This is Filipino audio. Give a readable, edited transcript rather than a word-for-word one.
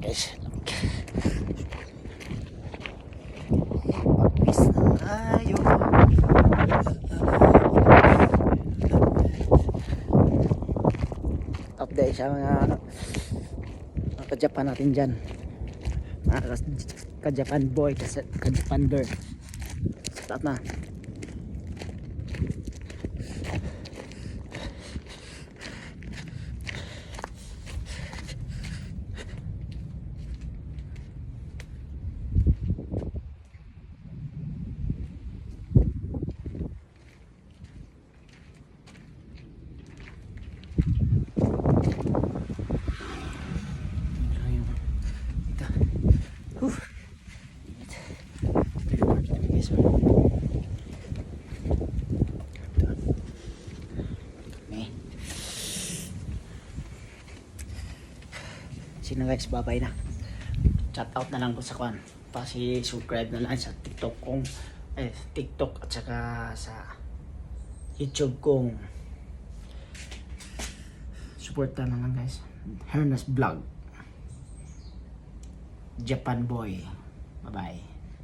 guys. Pag-miss na tayo. Update sa mga ka-Japan natin dyan, mga ka-Japan boy, ka-Japan girl. Start na. Sino guys, babay na. Chat out na lang ko sa kwan. Pasi-subscribe na lang sa TikTok kong TikTok at saka sa YouTube kong. Support na lang guys. Hernas Vlog. Japan Boy. Bye bye.